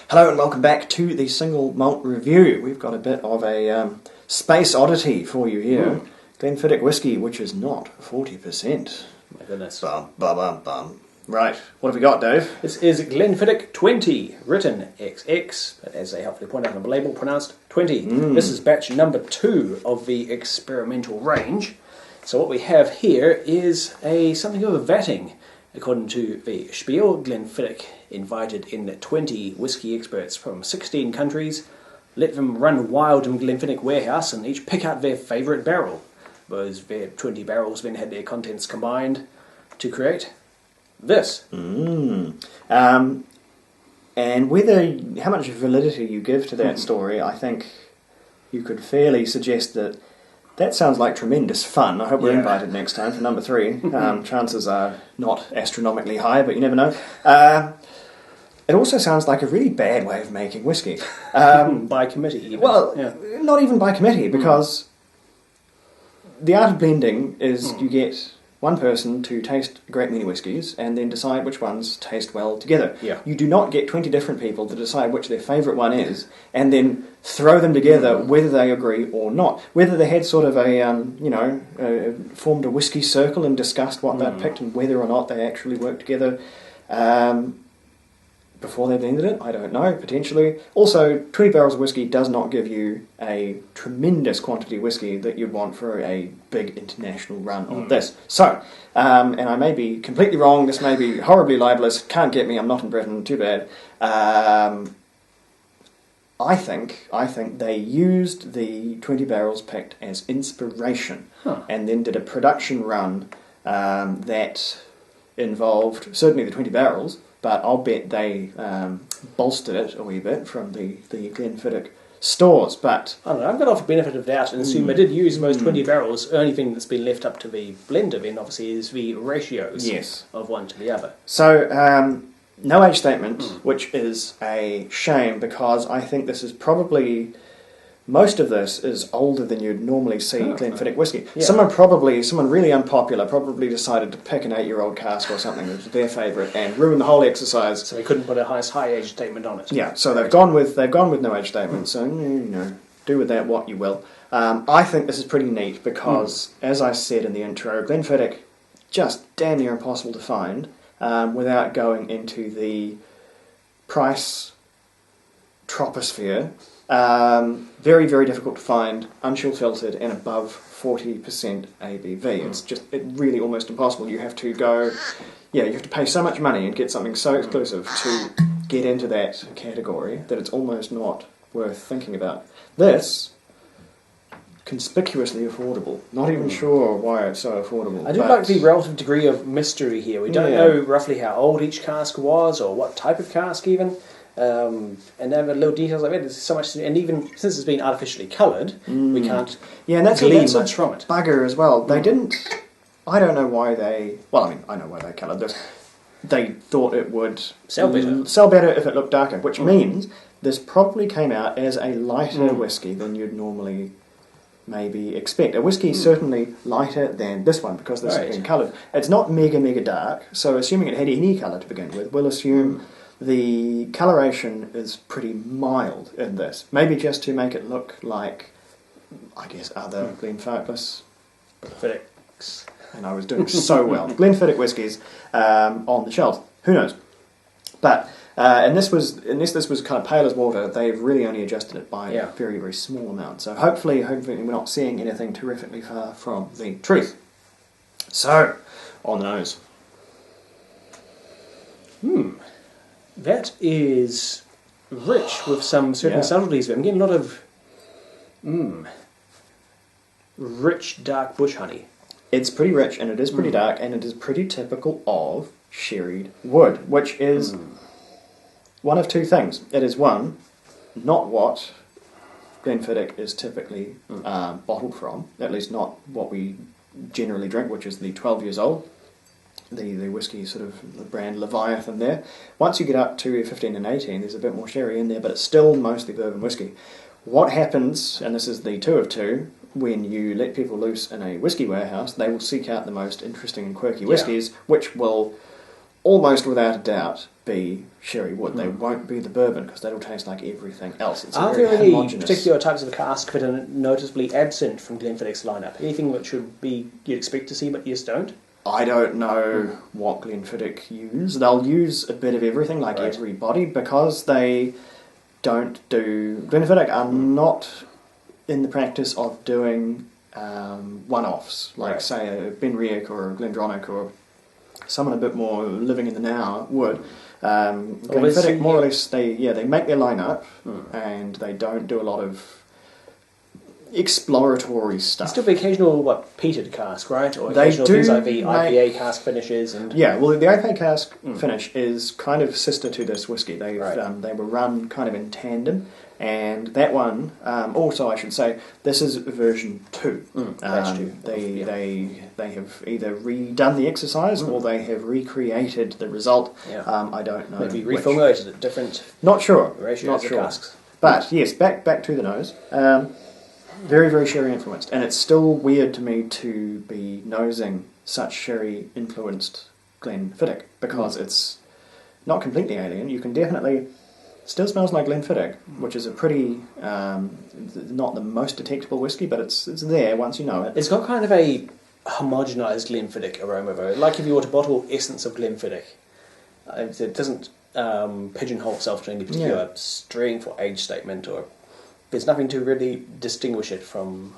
Hello and welcome back to the Single Malt Review. We've got a bit of a space oddity for you here. Glenfiddich Whisky, which is not 40%. My goodness. Bum, bum, bum, bum. Right, what have we got, Dave? This is Glenfiddich 20, written XX, but as they helpfully point out on the label, pronounced 20. This is batch number 2 of the experimental range. So what we have here is something of a vatting. According to the spiel, Glenfiddich invited in 20 whisky experts from 16 countries, let them run wild in Glenfiddich warehouse and each pick out their favourite barrel. Those 20 barrels then had their contents combined to create this. And how much validity you give to that story, I think you could fairly suggest that sounds like tremendous fun. I hope we're invited next time for number 3. Chances are not astronomically high, but you never know. It also sounds like a really bad way of making whiskey. By committee, even. Well, not even by committee, because the art of blending is you get one person to taste a great many whiskies and then decide which ones taste well together. Yeah. You do not get 20 different people to decide which their favourite one is and then throw them together whether they agree or not. Whether they had sort of formed a whiskey circle and discussed what they'd picked and whether or not they actually worked together before they blended it, I don't know, potentially. Also, 20 barrels of whiskey does not give you a tremendous quantity of whiskey that you'd want for a big international run of this. So, and I may be completely wrong, this may be horribly libelous, can't get me, I'm not in Britain, too bad. I think they used the 20 barrels picked as inspiration and then did a production run that involved certainly the 20 barrels, but I'll bet they bolstered it a wee bit from the Glenfiddich stores. But I don't know, I'm going to offer benefit of doubt and assume they did use those 20 barrels. The only thing that's been left up to the blender then obviously is the ratios of one to the other. So, no age statement, which is a shame because I think this is probably... Most of this is older than you'd normally see Glenfiddich whiskey. Yeah. Someone really unpopular probably decided to pick an 8-year-old cask or something that was their favourite and ruin the whole exercise. So they couldn't put a high age statement on it. Yeah, so they've gone with no age statement. So do with that what you will. I think this is pretty neat because, as I said in the intro, Glenfiddich just damn near impossible to find without going into the price troposphere. Very, very difficult to find, unfiltered and above 40% ABV. It's just really almost impossible. You have to you have to pay so much money and get something so exclusive to get into that category that it's almost not worth thinking about. This, conspicuously affordable. Not even sure why it's so affordable. I do like the relative degree of mystery here. We don't know roughly how old each cask was or what type of cask even. And then the little details like that, there's so much, and even since it's been artificially coloured, we can't and that's glean much from it. Bugger as well. They didn't, I don't know why they, I know why they coloured this. They thought it would sell better if it looked darker, which means this probably came out as a lighter whiskey than you'd normally maybe expect. A whiskey is certainly lighter than this one because this has been coloured. It's not mega, mega dark, so assuming it had any colour to begin with, we'll assume the coloration is pretty mild in this. Maybe just to make it look like, I guess, other Glenfiddichs. And I was doing so well. Glenfiddich whiskies on the shelves. Who knows? But unless this was kind of pale as water, they've really only adjusted it by a very, very small amount. So hopefully we're not seeing anything terrifically far from the truth. So, on the nose. That is rich with some certain subtleties. I'm getting a lot of rich, dark bush honey. It's pretty rich, and it is pretty dark, and it is pretty typical of sherried wood, which is one of two things. It is, one, not what Glenfiddich is typically bottled from, at least not what we generally drink, which is the 12 years old. The whiskey sort of the brand Leviathan there. Once you get up to 15 and 18, there's a bit more sherry in there, but it's still mostly bourbon whiskey. What happens, and this is the 2 of 2, when you let people loose in a whiskey warehouse, they will seek out the most interesting and quirky whiskies, which will almost without a doubt be sherry wood. They won't be the bourbon because that'll taste like everything else. It's Are very there any homogeneous. particular types of cask that are noticeably absent from Glenfiddich's lineup? Anything that you'd expect to see but you just don't? I don't know what Glenfiddich use. They'll use a bit of everything, like everybody, because they don't do... Glenfiddich are not in the practice of doing one-offs, like say a Benriach or a Glendronach or someone a bit more living in the now would. Glenfiddich, more or less, they make their lineup and they don't do a lot of exploratory stuff. Still the occasional, peated cask, right? Or They occasional do things like the make- IPA cask finishes and... Yeah, well, the IPA cask finish is kind of sister to this whiskey. They were run kind of in tandem, and that one, also I should say, this is version 2. Batch 2. They have either redone the exercise or they have recreated the result. Yeah. I don't know. Maybe which. reformulated at different Not sure. ratios Not of sure. casks. But yes, back to the nose. Very, very sherry influenced, and it's still weird to me to be nosing such sherry influenced Glenfiddich because it's not completely alien. You can definitely still smells like Glenfiddich, which is a pretty not the most detectable whiskey, but it's there once you know it. It's got kind of a homogenised Glenfiddich aroma though. Like if you were to bottle essence of Glenfiddich, it doesn't pigeonhole itself to any particular strength or age statement, or there's nothing to really distinguish it from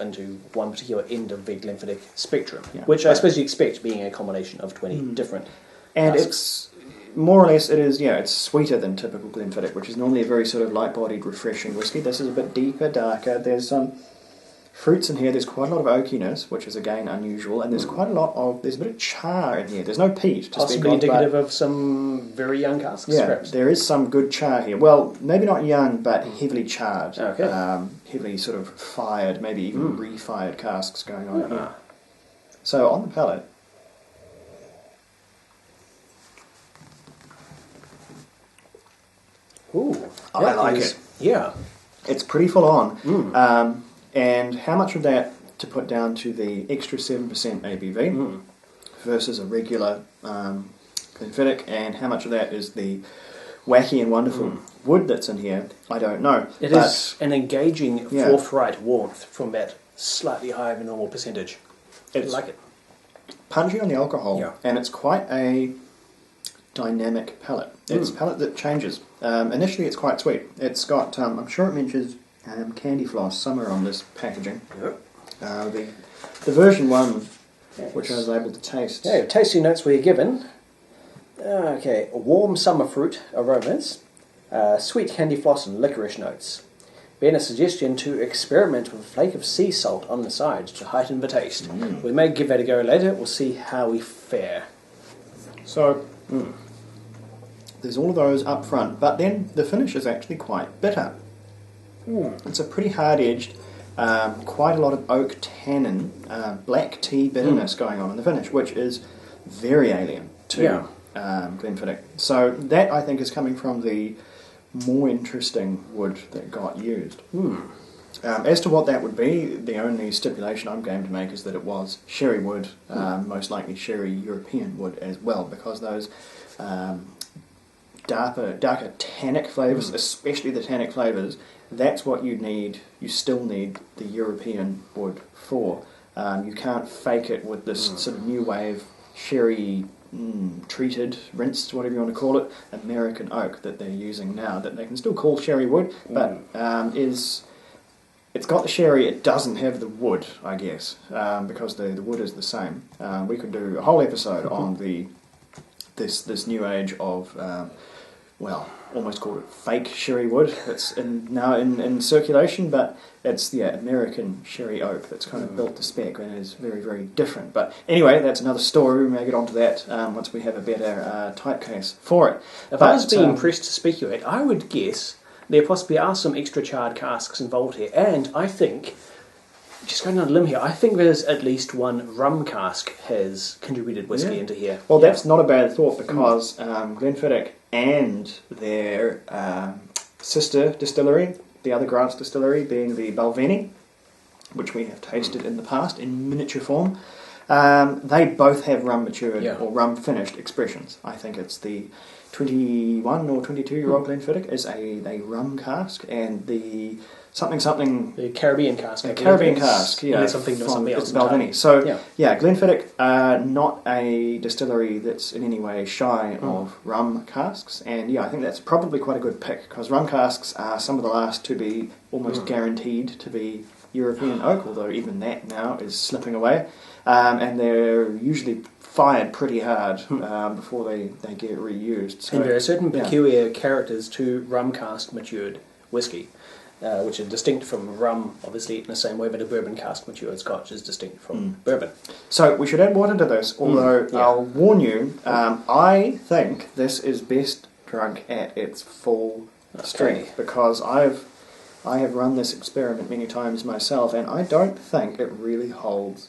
into one particular end of the Glenfiddich spectrum, which I suppose you expect being a combination of 20 different and casks. it's more or less it's sweeter than typical Glenfiddich, which is normally a very sort of light-bodied, refreshing whiskey. This is a bit deeper, darker. There's some fruits in here. There's quite a lot of oakiness, which is again unusual, and there's there's a bit of char in here. There's no peat to speak Possibly of, indicative of some very young casks, perhaps. there is some good char here. Well, maybe not young, but heavily charred. Okay. Heavily sort of fired, maybe even re-fired casks going on here. So on the palate, Ooh, I like it. Yeah. It's pretty full on. And how much of that to put down to the extra 7% ABV versus a regular Glenfiddich, and how much of that is the wacky and wonderful wood that's in here, I don't know. It is an engaging, forthright warmth from that slightly higher than normal percentage. I like it. Punchy on the alcohol, and it's quite a dynamic palate. It's a palate that changes. Initially it's quite sweet. It's got, I'm sure it mentions candy floss somewhere on this packaging. The version 1, which I was able to taste. Yeah, tasting notes were given. Okay, warm summer fruit aromas, sweet candy floss and licorice notes. Then a suggestion to experiment with a flake of sea salt on the side to heighten the taste. We may give that a go later. We'll see how we fare. So, there's all of those up front, but then the finish is actually quite bitter. It's a pretty hard-edged, quite a lot of oak tannin, black tea bitterness going on in the finish, which is very alien to Glenfiddich. So that, I think, is coming from the more interesting wood that got used. As to what that would be, the only stipulation I'm going to make is that it was sherry wood, most likely sherry European wood as well, because those darker tannic flavours, especially the tannic flavours, that's what you need. You still need the European wood for. You can't fake it with this sort of new wave sherry treated, rinsed, whatever you want to call it, American oak that they're using now, that they can still call sherry wood, but it's got the sherry, it doesn't have the wood, I guess, because the wood is the same. We could do a whole episode on this new age of almost called it fake sherry wood. It's now in circulation, but it's American sherry oak that's kind of built to spec and is very, very different. But anyway, that's another story. We may get onto that once we have a better typecase for it. If I was being pressed to speculate, I would guess there possibly are some extra charred casks involved here, and I think, just going on a limb here, I think there's at least one rum cask has contributed whiskey into here. Well, that's not a bad thought, because Glenfiddich and their sister distillery, the other Grants distillery being the Balvenie, which we have tasted in the past in miniature form, They both have rum matured Yeah. or rum finished expressions. I think it's the 21 or 22-year-old Glenfiddich is a rum cask, and the something The Caribbean cask. the Caribbean cask, yeah, And there's something from else. Baldini. So Yeah. yeah, Glenfiddich, not a distillery that's in any way shy of rum casks, and yeah, I think that's probably quite a good pick because rum casks are some of the last to be almost guaranteed to be European oak, although even that now is slipping away, and they're usually fired pretty hard before they get reused. So, And there are certain peculiar characters to rum cask matured whiskey, which are distinct from rum, obviously, in the same way that a bourbon cask matured Scotch is distinct from bourbon. So we should add water to this, although yeah. I'll warn you, I think this is best drunk at its full strength because I have run this experiment many times myself, and I don't think it really holds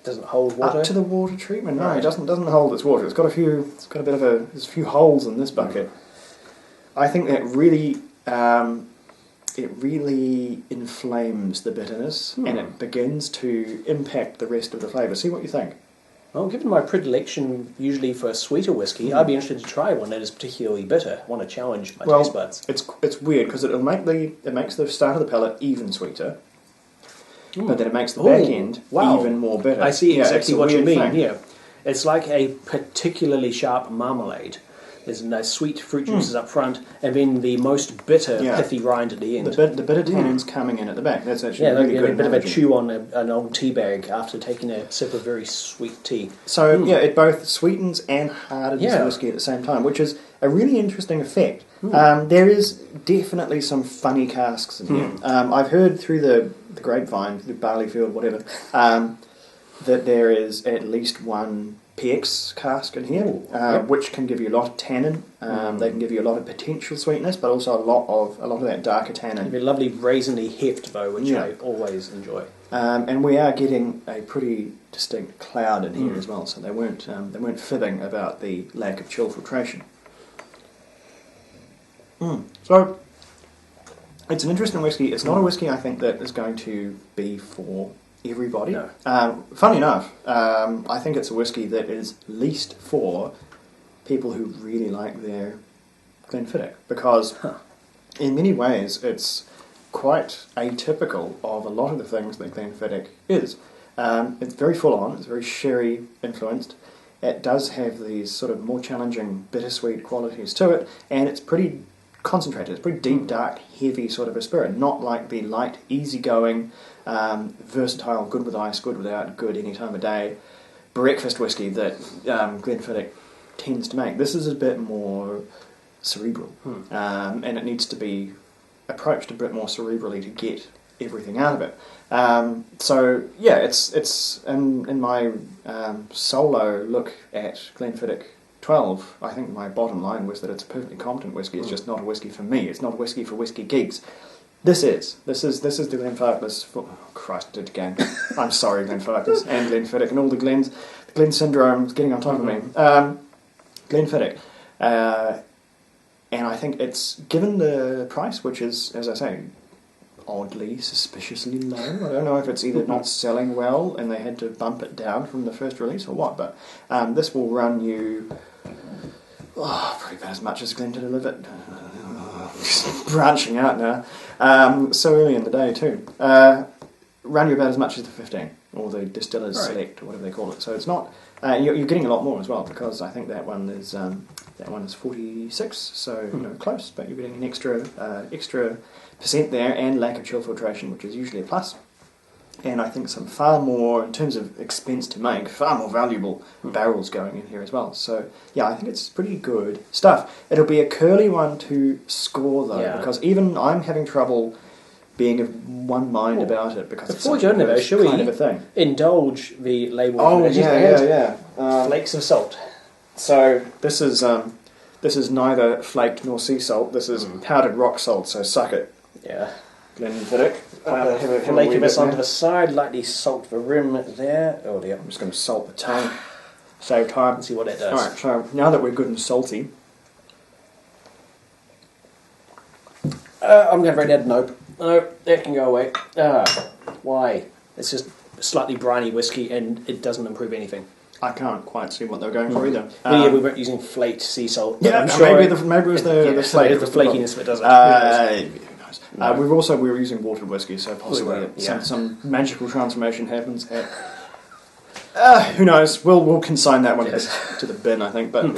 Doesn't hold water. up to the water treatment. No, Right. it doesn't hold its water. It's got there's a few holes in this bucket. I think that really it really inflames the bitterness and it begins to impact the rest of the flavour. See what you think. Well, given my predilection usually for a sweeter whiskey, I'd be interested to try one that is particularly bitter. I want to challenge my taste buds. It's weird because it makes the start of the palate even sweeter, but then it makes the back end even more bitter. I see Yeah, exactly it's a what you weird mean. thing. Yeah, it's like a particularly sharp marmalade. There's nice sweet fruit juices up front, and then the most bitter, pithy rind at the end. The bitter tannins coming in at the back. That's actually Yeah, really like good. a bit of a analogy. chew on an old tea bag after taking a sip of very sweet tea. So yeah, it both sweetens and hardens Yeah. the whiskey at the same time, which is a really interesting effect. There is definitely some funny casks in here. I've heard through the grapevine, the barley field, whatever, that there is at least one PX cask in here, which can give you a lot of tannin. They can give you a lot of potential sweetness, but also a lot of that darker tannin. A lovely raisiny heft, though, which I always enjoy. And we are getting a pretty distinct cloud in here as well, so they weren't fibbing about the lack of chill filtration. So it's an interesting whiskey. It's not a whiskey I think that is going to be for everybody. No. Funny enough, I think it's a whiskey that is least for people who really like their Glenfiddich because in many ways it's quite atypical of a lot of the things that Glenfiddich is. It's very full on, it's very sherry influenced. It does have these sort of more challenging bittersweet qualities to it, and it's pretty concentrated. It's pretty deep, dark, heavy sort of a spirit, not like the light, easygoing, versatile, good with ice, good without, good any time of day breakfast whiskey that Glenfiddich tends to make. This is a bit more cerebral, and it needs to be approached a bit more cerebrally to get everything out of it. So yeah, it's in my solo look at Glenfiddich 12, I think my bottom line was that it's a perfectly competent whiskey. It's just not a whiskey for me. It's not a whiskey for whiskey geeks. This is the Glenfarclas. Oh, Christ, I did it again. I'm sorry, Glenfarclas and Glenfiddich and all the Glens. The Glen syndrome is getting on top of me. Glenfiddich. And I think it's, given the price, which is, as I say, oddly, suspiciously low. I don't know if it's either not selling well and they had to bump it down from the first release or what, but this will run you probably about as much as Glen to deliver it. Branching out now. So early in the day too. Run you about as much as the 15 or the Distiller's Select or whatever they call it. So it's not. You're getting a lot more as well because I think that one is 46, so close, but you're getting an extra percent there and lack of chill filtration, which is usually a plus. And I think some far more, in terms of expense to make, far more valuable barrels going in here as well. So yeah, I think it's pretty good stuff. It'll be a curly one to score though, because even I'm having trouble being of one mind about it because before it's we go into that, such shall kind we of a thing. Indulge the label? Oh yeah. Flakes of salt. So this is neither flaked nor sea salt. This is powdered rock salt. So suck it. Yeah. Glenfiddich. Flake of this onto the side, lightly salt the rim there. Oh dear. I'm just going to salt the tongue. Save time. Let's see what it does. Alright, so now that we're good and salty. I'm going to write that nope. No, that can go away. Why? It's just slightly briny whiskey, and it doesn't improve anything. I can't quite see what they're going for either. We weren't using flaked sea salt. Yeah, I'm sure maybe it was the flake. It's the flakiness that does it. Who knows? We were using watered whiskey, so possibly some magical transformation happens. Who knows? We'll consign that one to the bin, I think. But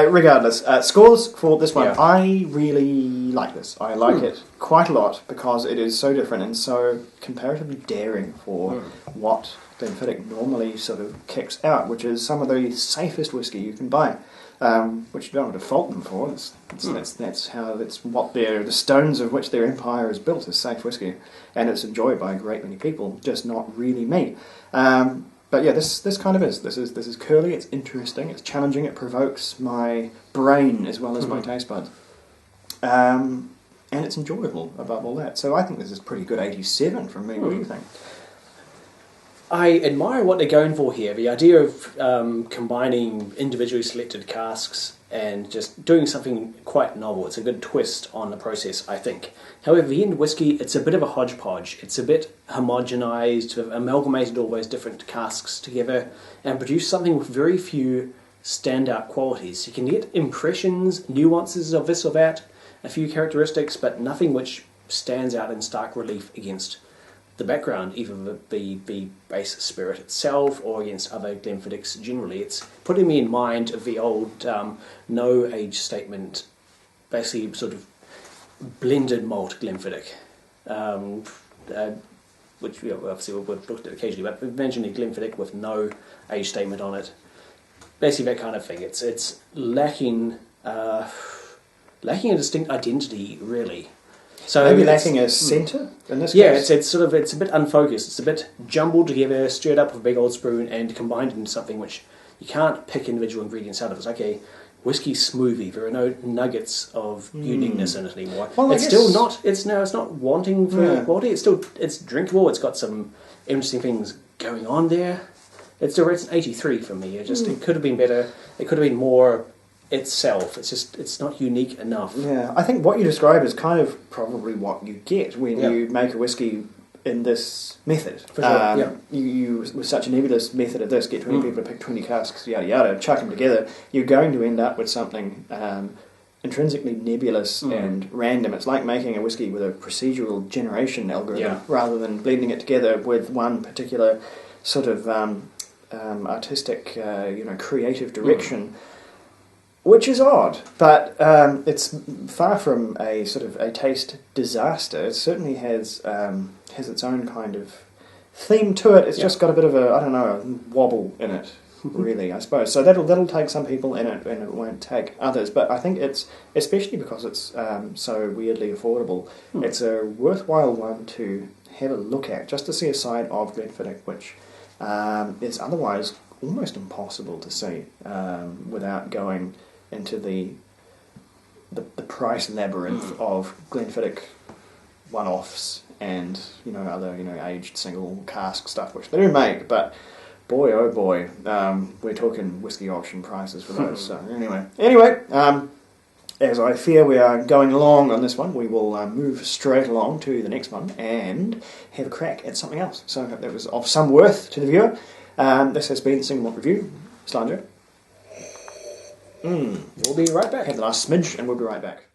regardless, scores for this one. Yeah. I really like this. I like it quite a lot because it is so different and so comparatively daring for what Glenfiddich normally sort of kicks out, which is some of the safest whiskey you can buy, which you don't have to fault them for. That's how what the stones of which their empire is built is safe whiskey, and it's enjoyed by a great many people, just not really me. But yeah, this kind of is. This is curly. It's interesting. It's challenging. It provokes my brain as well as my taste buds, and it's enjoyable above all that. So I think this is pretty good. 87 from me. What do you think? I admire what they're going for here. The idea of combining individually selected casks and just doing something quite novel. It's a good twist on the process, I think. However, the end whiskey, it's a bit of a hodgepodge. It's a bit homogenized, amalgamated all those different casks together and produced something with very few standout qualities. You can get impressions, nuances of this or that, a few characteristics, but nothing which stands out in stark relief against the background, either the base spirit itself or against other Glenfiddichs generally. It's putting me in mind of the old no age statement, basically sort of blended malt Glenfiddich, which obviously we've looked at occasionally, but we've mentioned a Glenfiddich with no age statement on it. Basically that kind of thing. It's lacking a distinct identity, really. So maybe lacking a centre in this case? Yeah, it's a bit unfocused. It's a bit jumbled together, stirred up with a big old spoon, and combined into something which you can't pick individual ingredients out of. It's like a whiskey smoothie. There are no nuggets of uniqueness in it anymore. Well, it's not wanting for quality. It's drinkable. It's got some interesting things going on there. It's an 83 for me. It could have been better. It could have been more itself. It's not unique enough. Yeah, I think what you describe is kind of probably what you get when you make a whiskey in this method. For sure. You with such a nebulous method of this, get 20 people to pick 20 casks, yada yada, chuck them together, you're going to end up with something intrinsically nebulous and random. It's like making a whiskey with a procedural generation algorithm rather than blending it together with one particular sort of artistic, creative direction. Which is odd, but it's far from a sort of a taste disaster. It certainly has its own kind of theme to it. It's just got a bit of a wobble in it, really, I suppose. So that'll take some people in it, and it won't take others. But I think it's, especially because it's so weirdly affordable, it's a worthwhile one to have a look at, just to see a side of Glenfiddich, which is otherwise almost impossible to see without going into the price labyrinth of Glenfiddich one-offs and other aged single cask stuff which they do make, but boy oh boy, we're talking whiskey auction prices for those. So anyway, as I fear we are going along on this one, we will move straight along to the next one and have a crack at something else. So I hope that was of some worth to the viewer. This has been Single Malt Review. Slanger. We'll be right back. Have the last smidge and we'll be right back.